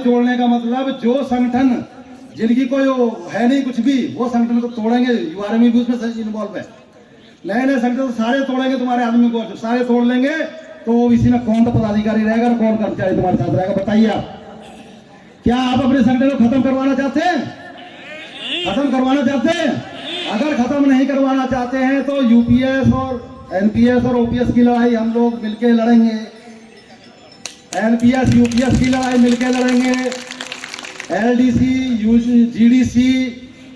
तोड़ने का मतलब जो संगठन जिनकी कोई है नहीं कुछ भी, वो संगठन को तोड़ेंगे। यूआरएम भी उसमें इन्वॉल्व है। नए नए संगठन तो सारे तोड़ेंगे तुम्हारे आदमी को, सारे तोड़ लेंगे तो ओबीसी में कौन तो पदाधिकारी रहेगा और कौन कर्मचारी तुम्हारे साथ रहेगा? बताइए आप। क्या आप अपने संगठन को खत्म करवाना चाहते हैं? खत्म करवाना चाहते हैं? अगर खत्म नहीं करवाना चाहते हैं तो यूपीएस और एनपीएस और ओपीएस की लड़ाई हम लोग मिलकर लड़ेंगे। एनपीएस यूपीएस की लड़ाई मिलकर लड़ेंगे। एलडीसी जीडीसी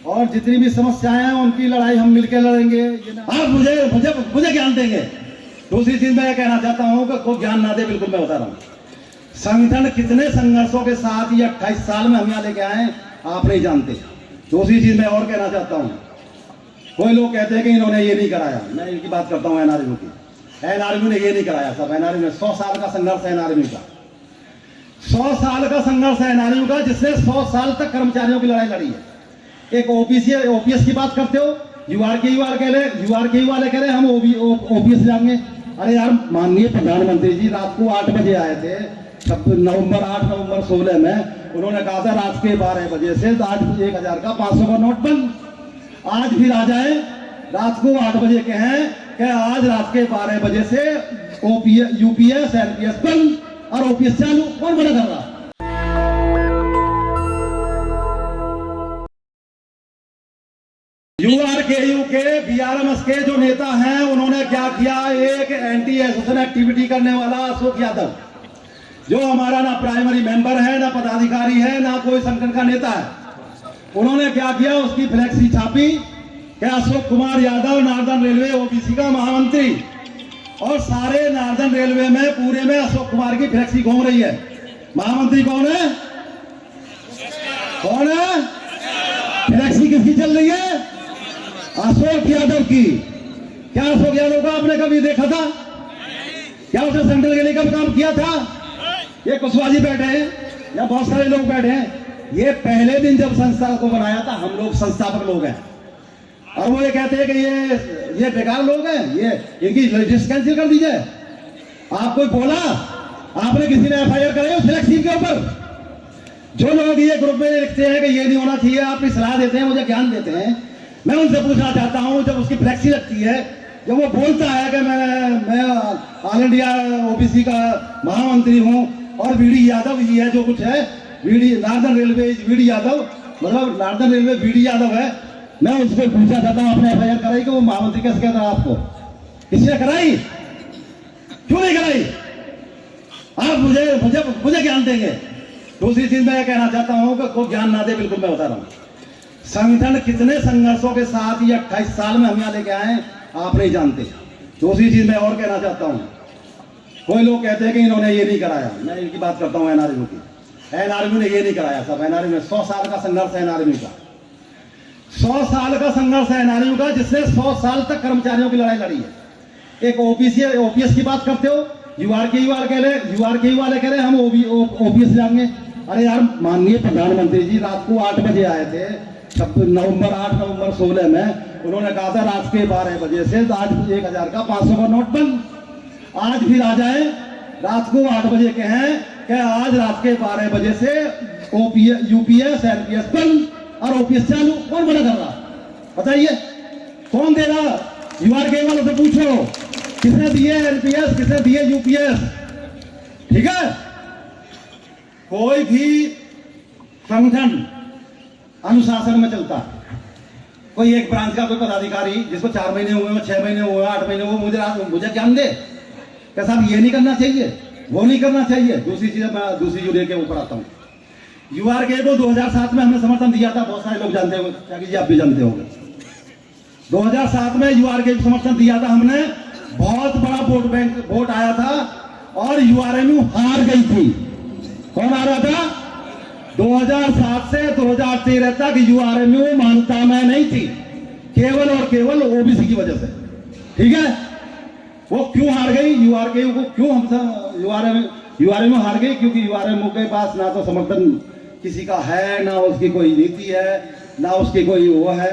और जितनी भी समस्याएं हैं उनकी लड़ाई हम मिलकर लड़ेंगे। आप मुझे ज्ञान देंगे। दूसरी चीज मैं कहना चाहता हूं कि कोई ज्ञान ना दे, बिल्कुल मैं बता रहा हूं। संगठन कितने संघर्षों के साथ ये 28 साल में हम यहाँ लेके आए आप नहीं जानते। दूसरी चीज मैं और कहना चाहता हूं, कोई लोग कहते हैं कि इन्होंने ये नहीं कराया। मैं इनकी बात करता हूं एनआरएम की। एनआरएम ने ये नहीं कराया। सब एनआरएम में 100 साल का संघर्ष है। एनआरएम का 100 साल का संघर्ष है एनआरएम का, जिसने 100 साल तक कर्मचारियों की लड़ाई लड़ी है। एक ओपीसी ओपीएस की बात करते हो, यूआरके वाले कह रहे हम ओपीएस जाएंगे। अरे यार, माननीय प्रधानमंत्री जी रात को 8 बजे आए थे, 8 नवंबर 16 में उन्होंने कहा था रात के 12 बजे से आज 1000 का 500 का नोट बंद। आज फिर आ जाए, रात को 8 बजे के हैं कि आज रात के 12 बजे से यूपीएस एनपीएस बंद और ओपीएस चालू। कौन मना कर रहा? यूआरकेयू के बीआरएमएस के जो नेता हैं उन्होंने क्या किया? एक एंटी एसोसिएशन एक्टिविटी करने वाला अशोक यादव, जो हमारा ना प्राइमरी मेंबर है, ना पदाधिकारी है, ना कोई संगठन का नेता है, उन्होंने क्या किया? उसकी फ्लैक्सी छापी कि Ashok Kumar Yadav northern railway OBC का महामंत्री, और सारे नार्दर्न रेलवे में पूरे में अशोक कुमार की फ्लैक्सी घूम रही है। महामंत्री कौन है? कौन है? फ्लैक्सी किसकी चल रही है? अशोक यादव की। क्या अशोक यादव का आपने कभी देखा था? क्या उसने सेंट्रल के लिए कब काम किया था? ये कुशवाहा जी बैठे हैं या बहुत सारे लोग बैठे हैं, ये पहले दिन जब संस्था को बनाया था, हम लोग संस्थापक लोग हैं, और वो ये कहते हैं कि ये बेकार लोग हैं, ये इनकी रजिस्टर कैंसिल कर दीजिए। आपको बोला? आपने किसी ने एफआईआर कराई उस फ्लैक्सी के ऊपर? जो लोग ये ग्रुप में लिखते हैं कि ये नहीं होना चाहिए, आप सलाह देते हैं, मुझे ज्ञान देते हैं, मैं उनसे पूछना चाहता हूं, जब उसकी फ्लैक्सी लगती है, जब वो बोलता है कि मैं ऑल इंडिया ओबीसी का महामंत्री हूं और वीडी यादव जी है, जो कुछ है नार्दर्न रेलवे वीडी यादव, मतलब नार्दर्न रेलवे वीडी यादव है, मैं उसको पूछना चाहता हूं आपने एफआईआर कराई कि वो महामंत्री कैसे कहता है? आपको किसने कराई? क्यों नहीं कराई? आप मुझे ज्ञान देंगे। दूसरी चीज मैं कहना चाहता हूं कि कोई ज्ञान ना दे, बिल्कुल मैं बता रहा हूं। संगठन कितने संघर्षों के साथ ये 28 साल में हम यहाँ लेके आए आप नहीं जानते। दूसरी चीज मैं और कहना चाहता हूं, कोई लोग कहते हैं कि इन्होंने ये नहीं कराया। मैं इनकी बात करता हूं एनआरएम की। एनआरएम ने ये नहीं कराया। सब एनआरएम में 100 साल का संघर्ष है। एनआरएम का 100 साल का संघर्ष है एनआरएम का, जिसने 100 साल तक कर्मचारियों की लड़ाई लड़ी है। एक ओपीएस की बात करते हो, यूआरके वाले कह रहे हम ओपीएस जाएंगे। अरे यार, माननीय प्रधानमंत्री जी रात को 8 बजे आए थे, 8 नवंबर 16 में उन्होंने कहा था रात के 12 बजे से आज 1000 का 500 का नोट बंद। आज फिर आ जाए, रात को 8 बजे के हैं कि आज रात के 12 बजे से यूपीएस एनपीएस बंद और ओपीएस चालू। कौन मना कर रहा? बताइए, कौन दे रहा? यूआरके वालों से पूछो किसने दिए एनपीएस, किसने दिए यूपीएस। ठीक है? कोई भी संगठन अनुशासन में चलता है। कोई एक ब्रांच का कोई पदाधिकारी जिसको 4 महीने हुए, 6 महीने हुए, 8 महीने हुए, मुझे ज्ञान दे क्या साहब ये नहीं करना चाहिए, वो नहीं करना चाहिए। दूसरी चीज, मैं दूसरी यूनियन के ऊपर आता हूँ। यूआरके को 2007 में हमने समर्थन दिया था, बहुत सारे लोग जानते होंगे, त्यागी जी आप भी जानते होंगे। 2007 में यूआरके को समर्थन दिया था हमने, बहुत बड़ा वोट आया था और यूआरएमयू हार गई थी। कौन आ रहा था? 2007 से 2013 तक यूआरएमयू मान्यता में नहीं थी, केवल और केवल ओबीसी की वजह से। ठीक है? वो क्यों हार गई? यूआरके को क्यों हम यूआरएमयू हार गई? क्योंकि यूआरएमयू के पास ना तो समर्थन किसी का है, ना उसकी कोई नीति है, ना उसकी कोई वो है।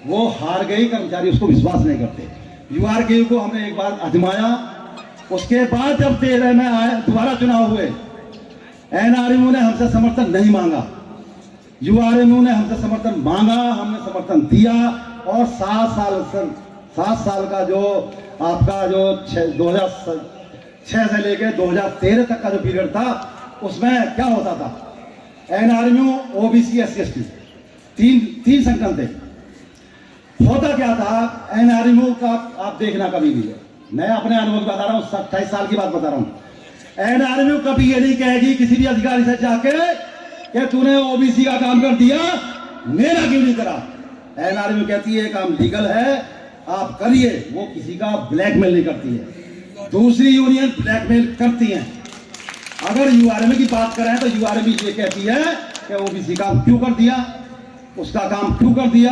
वो हार गई, कर्मचारी उसको विश्वास नहीं करते। यूआरके को हमने एक बार आजमाया, उसके बाद जब 13 में आए दोबारा चुनाव हुए, एनआरएमयू ने हमसे समर्थन नहीं मांगा, यूआरएमयू ने हमसे समर्थन मांगा, हमने समर्थन दिया। और 7 साल का जो आपका जो 2006 से लेकर 2013 तक का जो पीरियड था, उसमें क्या होता था, एनआरएमयू, ओबीसी, एससी, एसटी, तीन संगठन थे। होता क्या था एनआरएमयू का, आप देखना कभी भी है, मैं अपने अनुभव की बता रहा हूँ, 28 साल की बात बता रहा हूँ। एनआरएमयू कभी ये नहीं कहेगी किसी भी अधिकारी से जाके कि तूने ओबीसी का काम कर दिया, मेरा क्यों नहीं करा। एनआरएमयू कहती है काम लीगल है, आप करिए। वो किसी का ब्लैकमेल नहीं करती है। दूसरी यूनियन ब्लैकमेल करती है। अगर यूआरएमयू की बात करें तो यूआरएमयू ये कहती है कि ओबीसी काम क्यों कर दिया, उसका काम क्यों कर दिया।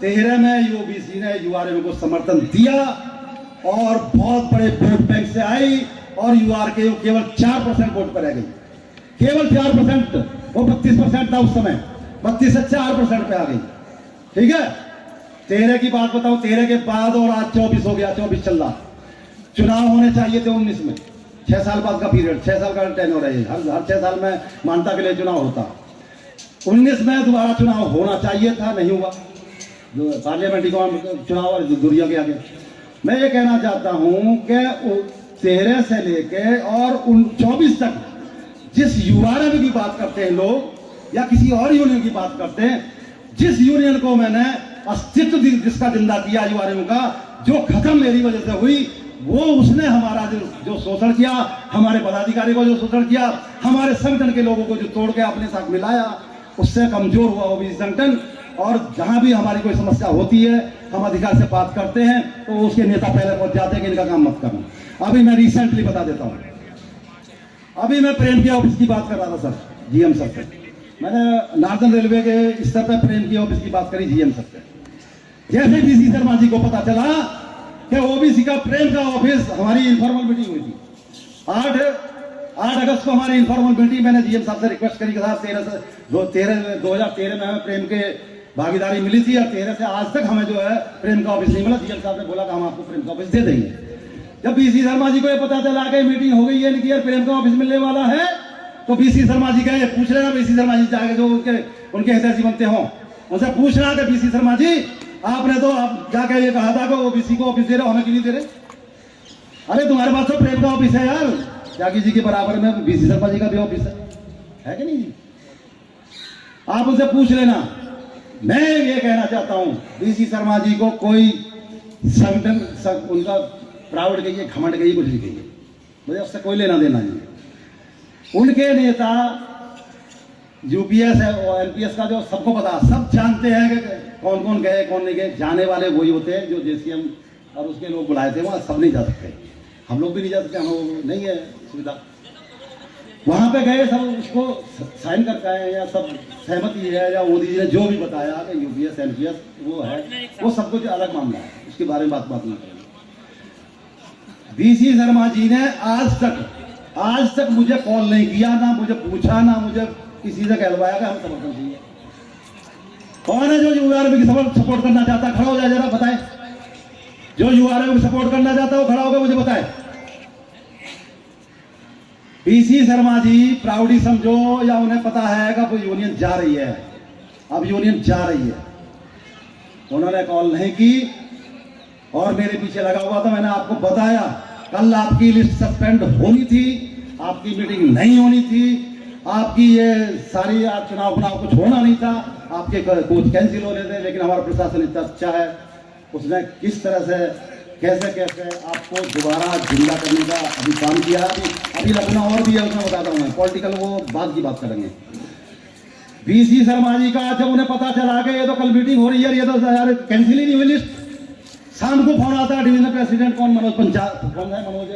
13 में ओबीसी ने यूआरएमयू को समर्थन दिया और बहुत बड़े वोट बैंक से आई और यूआरएमयू केवल 4% वोट पर रह गई, केवल 4%। वो 32% था उस समय, 32 से 4% पे आ गई। ठीक है, 13 की बात बताओ, 13 के बाद और आज 24 हो गया, 24 चल रहा। चुनाव होने चाहिए थे 19 में, 6 साल बाद का पीरियड, 6 साल का टेन्योर है, हर 6 साल में मानता के लिए चुनाव होता। 19 में दोबारा चुनाव होना चाहिए था, नहीं हुआ, जो पार्लियामेंट्री चुनाव और दुनिया के आगे। मैं ये कहना चाहता हूं कि 13 से लेके और 24 तक जिस यूआरएमयू की बात करते हैं लोग या किसी और यूनियन की बात करते हैं, जिस यूनियन को मैंने अस्तित्व जिसका जिंदा किया यूआरएमयू का, जो खत्म मेरी वजह से हुई, वो उसने हमारा जो शोषण किया, हमारे पदाधिकारी को जो शोषण किया, हमारे संगठन के लोगों को जो तोड़ के अपने साथ मिलाया, उससे कमजोर हुआ ओबीसी संगठन। और जहां भी हमारी कोई समस्या होती है, हम अधिकार से बात करते हैं तो उसके नेता पहले पहुंच जाते हैं कि इनका काम मत करना। अभी मैं रिसेंटली बता देता हूं, अभी मैं प्रेम की ऑफिस की बात कर रहा था सर, जीएम सर से। मैंने नॉर्दर्न रेलवे के स्तर पर प्रेम की ऑफिस की बात करी जीएम सर से। जैसे डीसी शर्मा जी को पता चला कि ओबीसी का प्रेम का ऑफिस, हमारी इनफॉर्मल मीटिंग हुई थी 8 अगस्त को, हमारी इनफॉर्मल मीटिंग। मैंने जीएम साहब से रिक्वेस्ट करी कि साहब 2013 में हमें प्रेम के भागीदारी मिली थी और 13 से आज तक हमें जो है प्रेम का ऑफिस नहीं मिला। जीएम साहब ने बोला कि हम आपको प्रेम का ऑफिस दे देंगे। जब बीसी शर्मा जी को ये पता चला कि मीटिंग हो गई है इनकी, प्रेम का ऑफिस मिलने वाला है, तो बीसी शर्मा जी गए, पूछ लेना बीसी शर्मा जी जाके जो उनके हितैषी बनते हों, उनसे पूछना कि बीसी शर्मा जी आपने तो आप जाके ये कहा था कि ओबीसी को ऑफिस दे रहे हो, हमें क्यों नहीं दे रहे। अरे तुम्हारे पास तो प्रेम का ऑफिस है यार, त्यागी जी के बराबर में बीसी शर्मा जी का भी ऑफिस है कि नहीं, आप उनसे पूछ लेना। मैं ये कहना चाहता हूं बीसी शर्मा जी को कोई संगठन उनका प्राउड कहिए, घमंड कहिए, कुछ नहीं कहिए, मुझे उससे कोई लेना देना नहीं। उनके नेता यूपीएस है और एलपीएस का जो सबको पता, सब जानते हैं कि कौन कौन गए कौन नहीं गए। जाने वाले वही होते हैं जो जेसीएम और उसके लोग बुलाए थे, वहां सब नहीं जा सकते, हम लोग भी नहीं जा सकते, हम नहीं है सुविधा। वहां पे गए सब, उसको साइन करके आए या सब सहमति है या मोदी जी ने जो भी बताया कि यूपीएस एलपीएस वो है, वो सब कुछ अलग मामला है, उसके बारे में बात नहीं करेंगे। बीसी शर्मा जी ने आज तक मुझे कॉल नहीं किया, ना मुझे पूछा, ना मुझे किसी से कहलवाया कि हम समर्थन चाहिए। कौन है जो यूआरएमयू की सपोर्ट करना चाहता है, खड़ा हो जाए जरा बताए। जो यूआरएमयू की सपोर्ट करना चाहता है वो खड़ा होकर मुझे बताए। बीसी शर्मा जी प्राउडी समझो या उन्हें पता है कि वो यूनियन जा रही है, अब यूनियन जा रही है, उन्होंने कॉल नहीं की और मेरे पीछे लगा हुआ था। मैंने आपको बताया कल आपकी लिस्ट सस्पेंड होनी थी, आपकी मीटिंग नहीं होनी थी, आपकी ये सारी चुनाव कुछ होना नहीं था, आपके कोच कैंसिल होने थे। लेकिन हमारा प्रशासन इतना अच्छा है, उसने किस तरह से कैसे आपको दोबारा जिंदा करने का अभी काम किया। अभी लगना और भी है, उसमें बताता हूँ मैं, पॉलिटिकल वो बाद की बात करेंगे। बीसी शर्मा जी का जब उन्हें पता चला कि ये तो कल मीटिंग हो रही है, ये तो यार कैंसिल ही नहीं हुई लिस्ट। शाम को फोन आता है डिवीजनल प्रेसिडेंट कौन, मनोज पंचायत, मनोज,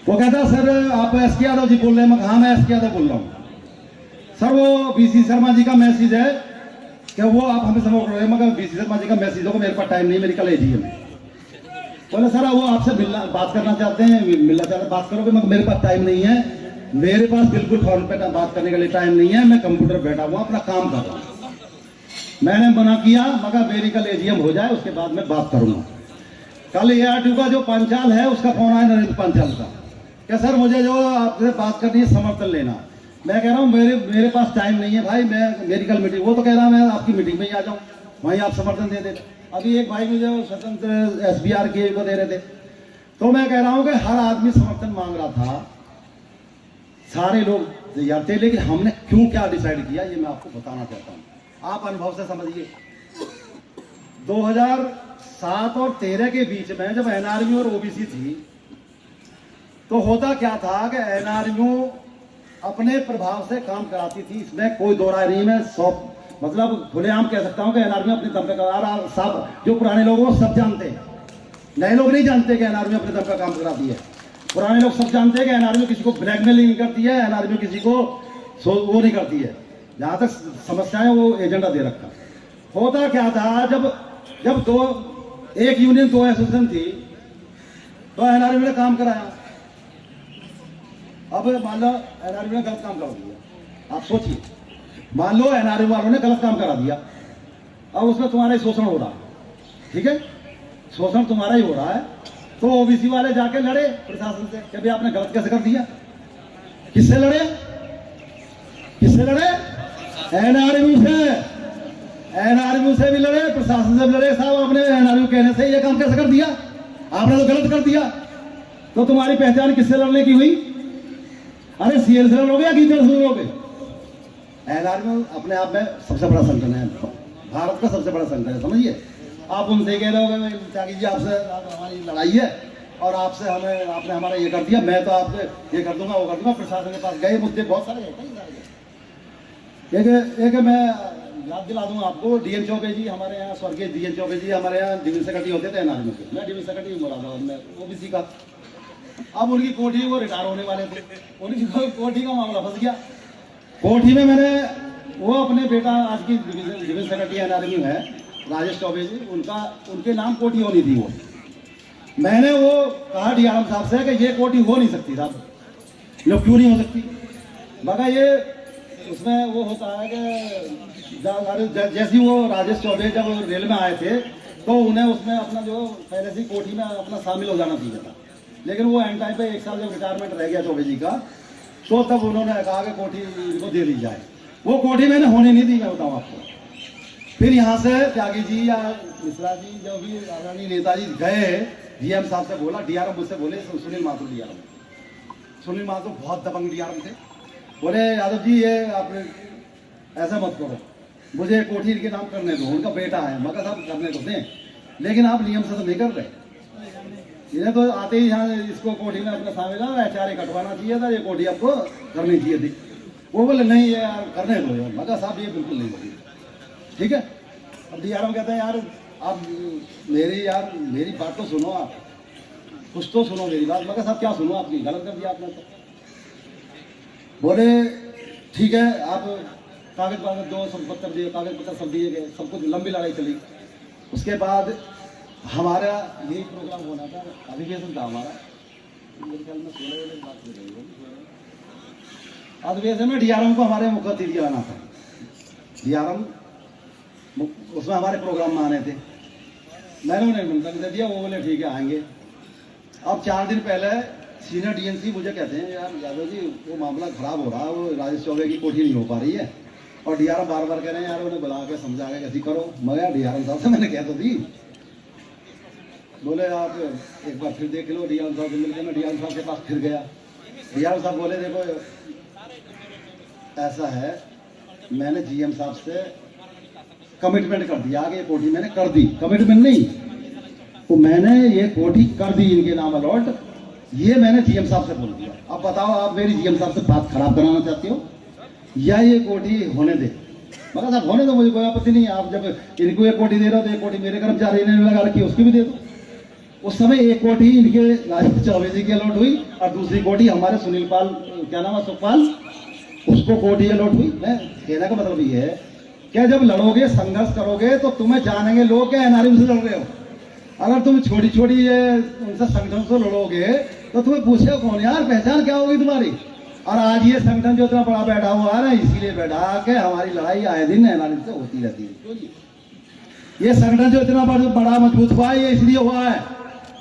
वो कहता सर आप एसके यादव जी बोल रहे हैं। मैं हाँ मैं एसके यादव बोल रहा हूँ सर। वो बीसी शर्मा जी का मैसेज है कि वो आप हमें सपोर्ट कर रहे हैं, मगर बीसी शर्मा जी का मैसेज हो, मेरे पास टाइम नहीं, मेरी कल एजीएम है। बोले सर वो आपसे मिलना बात करना चाहते हैं, मिलना चाहते हैं, बात करोगे, मगर मेरे पास टाइम नहीं है, मेरे पास बिल्कुल फोन पे बात करने के लिए टाइम नहीं है, मैं कंप्यूटर बैठा हुआ अपना काम कर रहा हूँ। मैंने मना किया, मगर मेरी कल एजीएम हो जाए उसके बाद मैं बात करूंगा। कल ARTU का जो पांचाल है उसका फोन आया, नरेंद्र पांचाल का, कि सर मुझे जो आपसे बात करनी है समर्थन लेना। मैं कह रहा हूँ मेरे पास टाइम नहीं है भाई, मैं मेरी कल मीटिंग, वो तो कह रहा मैं आपकी मीटिंग में ही आ जाऊँ, वहीं आप समर्थन दे देते। अभी एक भाई मुझे स्वतंत्र SBR के को दे रहे थे, तो मैं कह रहा हूँ कि हर आदमी समर्थन मांग रहा था, सारे लोग तैयार थे, लेकिन हमने क्यों क्या डिसाइड किया ये मैं आपको बताना चाहता हूँ, आप अनुभव से समझिए। 2007 और 13 के बीच में जब NRMU और OBC थी, तो होता क्या था कि NRMU अपने प्रभाव से काम कराती थी, इसमें कोई दो राय नहीं। मैं मतलब खुलेआम कह सकता हूं कि NRMU अपने दम पे करा, सब जो पुराने लोग वो सब जानते हैं, नए लोग नहीं जानते कि NRMU अपने दम पे काम कराती है। पुराने लोग सब जानते हैं कि NRMU किसी को ब्लैकमेल नहीं करती है, NRMU किसी को वो नहीं करती है, जहां तक समस्याएं वो एजेंडा दे रखा। होता क्या था, जब एक यूनियन 2 एसोसिएशन थी, तो NRMU ने काम कराया। अब मान लो NRMU ने गलत काम करा दिया, आप सोचिए, मान लो NRMU वालों ने गलत काम करा दिया, अब उसमें तुम्हारा शोषण हो रहा है, ठीक है, शोषण तुम्हारा ही हो रहा है, तो OBC वाले जाके लड़े प्रशासन से कि भाई आपने गलत कैसे कर दिया। किससे लड़े? किससे लड़े? NRMU से भी लड़े, प्रशासन से भी लड़े। साहब आपने NRMU कहने से ये काम कैसे कर दिया, आपने तो गलत कर दिया। तो तुम्हारी पहचान किससे लड़ने की हुई? अरे CL से लड़ोगे या गीदड़ से लड़ोगे? NRMU अपने आप में सबसे बड़ा संगठन है, भारत का सबसे बड़ा संगठन है, समझिए। आप उनसे कह रहे हो त्यागी जी आपसे हमारी लड़ाई है और आपसे आपने हमारा ये कर दिया, मैं तो आपसे ये कर दूंगा वो कर दूंगा। प्रशासन के पास गए, मुद्दे बहुत सारे हैं, एक मैं याद दिला दूंगा आपको, DN चौबे जी हमारे यहाँ, स्वर्गीय DN चौबे जी हमारे यहाँ डिविजन सेक्रेटरी होते थे NRMU के, मैं डिविजन सेक्रेटरी मुरादाबाद में OBC का। अब उनकी कोठी, वो रिटायर होने वाले थे, उनकी कोठी का मामला फंस गया। कोठी में मैंने वो अपने बेटा आज की डिविजन सेक्रेटरी NRMU है राजेश चौबे जी, उनके नाम कोठी होनी थी। वो मैंने वो कहा DRM साहब से कि ये कोठी हो नहीं सकती साहब, लोग क्यों नहीं हो सकती, मगर ये उसमें वो होता है कि जैसे वो राजेश चौबे जब रेल में आए थे, तो उन्हें उसमें अपना जो पहले से कोठी में अपना शामिल हो जाना चाहिए था, लेकिन वो एंड टाइम पे 1 साल जब रिटायरमेंट रह गया चौबे जी का, तो तब उन्होंने कहा कि कोठी इनको दे दी जाए। वो कोठी मैंने होने नहीं दी, मैं बताऊँ आपको। फिर यहाँ से त्यागी जी या मिश्रा जी जो भी आदरणीय नेताजी गए, DRM साहब से बोला, DRM मुझसे बोले, सुनील माथुर बहुत दबंग DRM थे, बोले यादव जी ये आप ऐसा मत करो, मुझे कोठी के नाम करने दो, उनका बेटा है, मगर साहब करने तो दें, लेकिन आप नियम से तो नहीं कर रहे। इन्हें तो आते ही यहाँ इसको कोठी में अपना शामिल HRA कटवाना चाहिए था, ये कोठी आपको करनी चाहिए थी। वो बोले नहीं ये यार करने दो, मगर साहब ये बिल्कुल नहीं होगी, ठीक है। अब DRM कहते हैं यार आप मेरी बात तो सुनो, आप कुछ तो सुनो मेरी बात, मगर साहब क्या सुनो, आपकी गलत कर दिया आपने। तो बोले ठीक है, आप कागज दो, सब पत्तर दिए, कागज पत्तर सब दिए गए, सब कुछ, लंबी लड़ाई चली। उसके बाद हमारा यही प्रोग्राम होना था, अधिवेशन था हमारा, मेरे ख्याल में 16 बात हो रही होगी। अधिवेशन में DRM को हमारे मुख्य अतिथि आना था, DRM उसमें हमारे प्रोग्राम में आने थे, मैंने उन्हें निमंत्रण दे दिया, वो बोले ठीक है आएंगे। अब 4 दिन पहले सीनियर DNC मुझे कहते हैं यार यादव जी वो मामला खराब हो रहा है, वो राजेश चौबे की कोठी नहीं हो पा रही है, और DRM बार बार कह रहे हैं यार उन्हें बुला के समझा के कैसी करो। मगर DRM साहब से मैंने कह तो दी, बोले आप एक बार फिर देख लो। DRM साहब से मिलकर मैं DRM साहब के पास फिर गया, DRM साहब बोले देखो ऐसा है, मैंने GM साहब से कमिटमेंट कर दिया कि ये कोठी मैंने कर दी, कमिटमेंट नहीं, तो मैंने ये कोठी कर दी इनके नाम अलॉट, ये मैंने GM साहब से बोल दिया। अब बताओ आप मेरी GM साहब से बात खराब कराना चाहते हो या ये कोठी होने दे? मगर साहब होने दो, मुझे कोई आपत्ति नहीं है, आप जब इनको एक कोठी दे रहे हो तो एक कोठी मेरे कर्मचारी ने लगा रखी है, उसकी भी दे दो। उस समय एक कोठी इनके राजेश चौबे जी की अलॉट हुई और दूसरी कोठी हमारे सुनील पाल, क्या नाम है, सुखपाल, उसको कोठी अलॉट हुई। मैं कहने का मतलब ये है कि जब लड़ोगे, संघर्ष करोगे, तो तुम्हें जानेंगे लोग क्या NRMU से लड़ रहे हो। अगर तुम छोटी छोटी उनसे संगठन से लड़ोगे तो तुम्हें पूछेगा कौन यार, पहचान क्या होगी तुम्हारी। और आज ये संगठन जो इतना बड़ा बैठा हुआ है ना, इसीलिए बैठा कि हमारी लड़ाई आए दिन NRMU से होती रहती है। ये संगठन जो इतना बड़ा मजबूत हुआ है, ये इसलिए हुआ है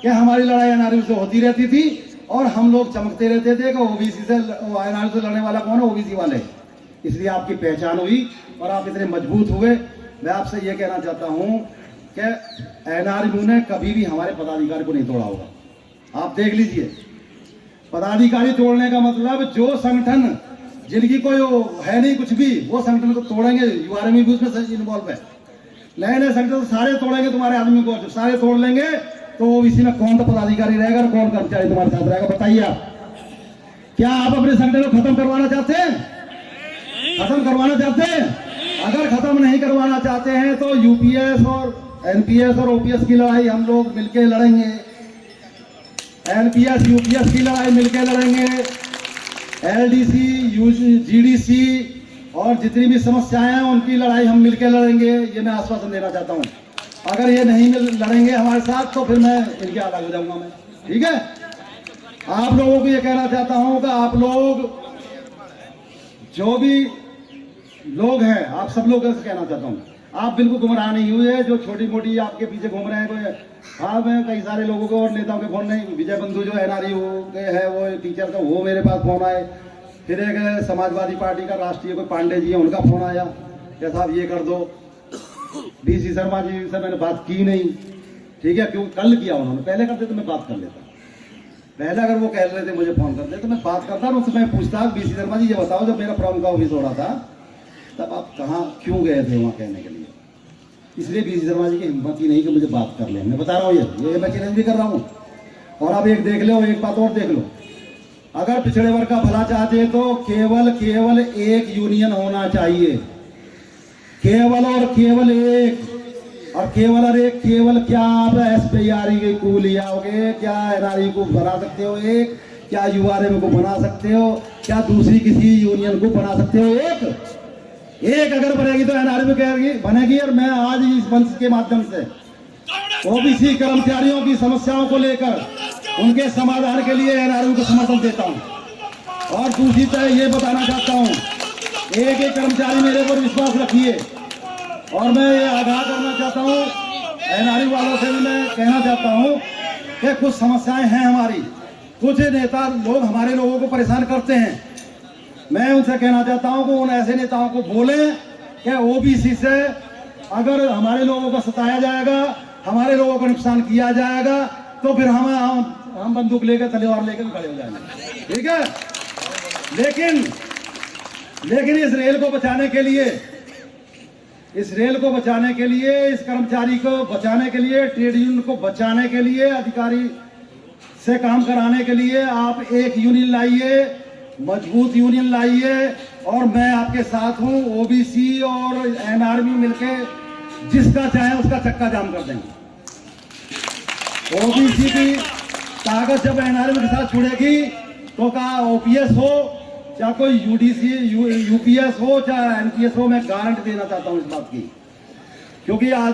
कि हमारी लड़ाई NRMU से होती रहती थी और हम लोग चमकते रहते थे कि ओबीसी से एनआरयू से लड़ने वाला कौन है, ओबीसी वाले। इसलिए आपकी पहचान हुई और आप इतने मजबूत हुए। मैं आपसे ये कहना चाहता हूँ कि एनआरयू ने कभी भी हमारे पदाधिकारी को नहीं तोड़ा होगा। आप देख लीजिए, पदाधिकारी तोड़ने का मतलब जो संगठन जिनकी कोई है नहीं कुछ भी, वो संगठन को तोड़ेंगे। यूआरएम भी उसमें इन्वॉल्व है। नए नए संगठन सारे तोड़ेंगे तुम्हारे आदमी को, जब सारे तोड़ लेंगे तो ओबीसी में कौन तो पदाधिकारी रहेगा और कौन कर्मचारी तुम्हारे साथ रहेगा, बताइए आप। क्या आप अपने संगठन को खत्म करवाना चाहते हैं? खत्म करवाना चाहते हैं? अगर खत्म नहीं करवाना चाहते हैं तो यूपीएस और एनपीएस और ओपीएस की लड़ाई हम लोग मिलकर लड़ेंगे। एनपीएस यूपीएस की लड़ाई मिलकर लड़ेंगे। एलडीसी जीडीसी और जितनी भी समस्याएं हैं उनकी लड़ाई हम मिलकर लड़ेंगे। ये मैं आश्वासन देना चाहता हूं। अगर ये नहीं लड़ेंगे हमारे साथ तो फिर मैं इनके अलग हो जाऊंगा मैं। ठीक है, आप लोगों को ये कहना चाहता हूं कि आप लोग जो भी लोग हैं, आप सब लोगों से कहना चाहता हूं, आप बिल्कुल गुमराह नहीं हुए। जो छोटी मोटी आपके पीछे घूम रहे हैं, कोई हाँ मैं कई सारे लोगों को और नेताओं के फोन नहीं, विजय बंधु जो एनआरयू के है वो टीचर का, वो मेरे पास फोन आए। फिर एक समाजवादी पार्टी का राष्ट्रीय कोई पांडे जी है, उनका फोन आया कि साहब ये कर दो। बीसी शर्मा जी से मैंने बात की नहीं, ठीक है, क्योंकि कल किया उन्होंने। पहले करते तो मैं बात कर लेता। पहले अगर वो कह रहे थे मुझे फोन करते तो मैं बात करता, उनसे मैं पूछता बीसी शर्मा जी ये बताओ, जब मेरा प्रॉब्लम का ऑफिस हो रहा था तब आप कहाँ क्यों गए थे वहाँ कहने के लिए। इसलिए बीसी शर्मा जी की हिम्मत ही नहीं कि मुझे बात कर ले। मैं बता रहा हूँ ये मैं चैलेंज भी कर रहा हूँ। और आप एक देख लो, एक बात और देख लो, अगर पिछड़े वर्ग का भला चाहते तो केवल एक यूनियन होना चाहिए। केवल और केवल एक, और केवल क्या आप एसपीआरई के को ले आओगे? क्या एनआरयू को बना सकते हो एक? क्या यूआरएम को बना सकते हो? क्या दूसरी किसी यूनियन को बना सकते हो? एक अगर बनेगी तो एनआरयू बनेगी। और मैं आज इस मंच के माध्यम से ओबीसी कर्मचारियों की समस्याओं को लेकर उनके समाधान के लिए एनआरयू को समर्थन देता हूं। और दूसरी तरह ये बताना चाहता हूं, एक एक कर्मचारी मेरे पर विश्वास रखिए। और मैं ये आगाह करना चाहता हूं, एनआरयू वालों से भी मैं कहना चाहता हूं कि कुछ समस्याएं हैं हमारी, कुछ नेता लोग हमारे लोगों को परेशान करते हैं। मैं उनसे कहना चाहता हूं कि उन ऐसे नेताओं को बोलें कि ओबीसी से अगर हमारे लोगों को सताया जाएगा, हमारे लोगों को नुकसान किया जाएगा तो फिर हम बंदूक लेकर तलवार लेकर खड़े हो जाएंगे। ठीक है, लेकिन इस रेल को बचाने के लिए, इस कर्मचारी को बचाने के लिए, ट्रेड यूनियन को बचाने के लिए, अधिकारी से काम कराने के लिए आप एक यूनियन लाइए, मजबूत यूनियन लाइए। और मैं आपके साथ हूं। ओबीसी और एनआरयू मिलके जिसका चाहे उसका चक्का जाम कर देंगे। ओबीसी की ताकत जब एनआरयू के साथ छुड़ेगी तो कहा ओपीएस हो चाहे कोई यूपीएस हो चाहे एनपीएस हो, मैं गारंटी देना चाहता हूं इस बात की। क्योंकि आज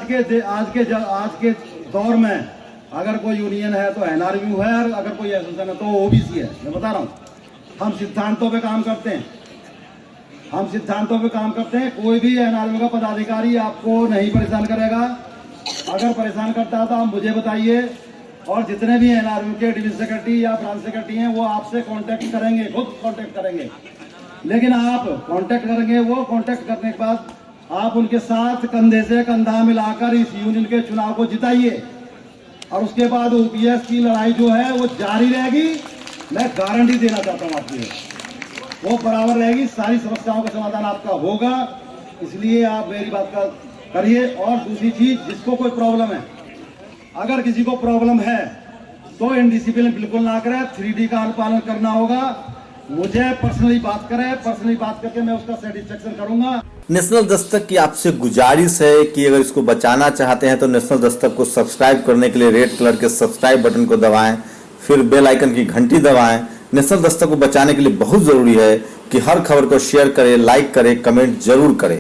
के दौर में अगर कोई यूनियन है तो एनआरयू है, और अगर कोई एसोसिएशन है तो ओबीसी है। मैं बता रहा हूं, हम सिद्धांतों पे काम करते हैं। कोई भी एनआरयू का पदाधिकारी आपको नहीं परेशान करेगा। अगर परेशान करता है तो आप मुझे बताइए, और जितने भी एनआरयू के डिवीजन सेक्रेटरी या ब्रांच सेक्रेटरी हैं वो आपसे कांटेक्ट करेंगे, खुद कांटेक्ट करेंगे। लेकिन आप कांटेक्ट करेंगे, वो कांटेक्ट करने के बाद आप उनके साथ कंधे से कंधा मिलाकर इस यूनियन के चुनाव को जिताइए। और उसके बाद ओपीएस की लड़ाई जो है वो जारी रहेगी। मैं गारंटी देना चाहता हूँ आपको, वो बराबर रहेगी। सारी समस्याओं का समाधान आपका होगा। इसलिए आप मेरी बात का करिए। और दूसरी चीज, जिसको कोई प्रॉब्लम है, अगर किसी को प्रॉब्लम है तो इनडिसिप्लिन बिल्कुल ना करें, 3D का अनुपालन करना होगा। मुझे पर्सनली बात करें, पर्सनली बात करके मैं उसका सेटिस्फेक्शन करूंगा। नेशनल दस्तक की आपसे गुजारिश है कि अगर इसको बचाना चाहते हैं तो नेशनल दस्तक को सब्सक्राइब करने के लिए रेड कलर के सब्सक्राइब बटन को दबाएं, फिर बेल आइकन की घंटी दबाएं। नेशनल दस्तक को बचाने के लिए बहुत जरूरी है कि हर खबर को शेयर करें, लाइक करें, कमेंट जरूर करें।